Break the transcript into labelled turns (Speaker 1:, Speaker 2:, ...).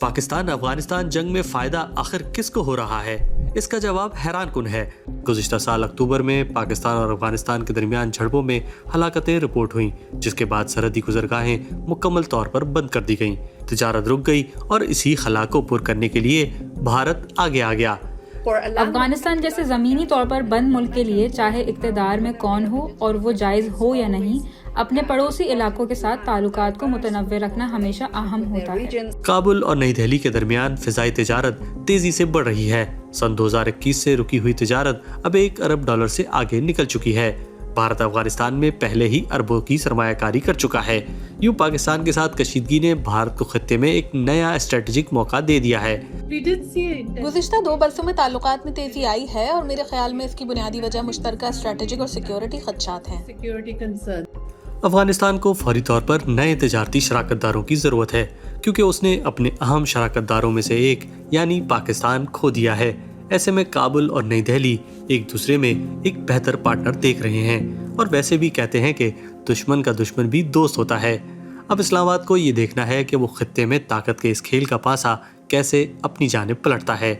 Speaker 1: पाकिस्तान अफगानिस्तान जंग में फ़ायदा आखिर किसको हो रहा है? इसका जवाब हैरान कुन है। गुज़िश्ता साल अक्टूबर में पाकिस्तान और अफगानिस्तान के दरमियान झड़पों में हलाकतें रिपोर्ट हुईं, जिसके बाद सरहदी गुज़रगाहें मुकम्मल तौर पर बंद कर दी गईं, तिजारत रुक गई और इसी खला को पुर करने के लिए भारत आगे आ गया।
Speaker 2: अफगानिस्तान जैसे ज़मीनी तौर पर बंद मुल्क के लिए चाहे इक़्तिदार में कौन हो और वो जायज़ हो या नहीं, अपने पड़ोसी इलाकों के साथ ताल्लुकात को मुतनव्वे रखना हमेशा अहम होता है।
Speaker 1: काबुल और नई दिल्ली के दरमियान फ़िज़ाई तिजारत तेज़ी से बढ़ रही है। सन 2021 से रुकी हुई तिजारत अब $1 अरब से आगे निकल चुकी है। भारत अफगानिस्तान में पहले ही अरबों की सरमायाकारी कर चुका है। यूं पाकिस्तान के साथ कशीदगी ने भारत को खत्ते में एक नया स्ट्रेटेजिक मौका दे दिया है।
Speaker 3: गुज़िश्ता 2 बरसों में ताल्लुकात में तेजी आई है और मेरे ख्याल में इसकी बुनियादी वजह मुश्तरका स्ट्रेटेजिक और सिक्योरिटी खदशात हैं।
Speaker 1: अफगानिस्तान को फौरी तौर पर नए तिजारती शराकतदारों की ज़रूरत है, क्योंकि उसने अपने अहम शराकतदारों में से एक यानी पाकिस्तान खो दिया है। ऐसे में काबुल और नई दिल्ली एक दूसरे में एक बेहतर पार्टनर देख रहे हैं, और वैसे भी कहते हैं कि दुश्मन का दुश्मन भी दोस्त होता है। अब इस्लामाबाद को ये देखना है कि वो खित्ते में ताकत के इस खेल का पासा कैसे अपनी जानिब पलटता है।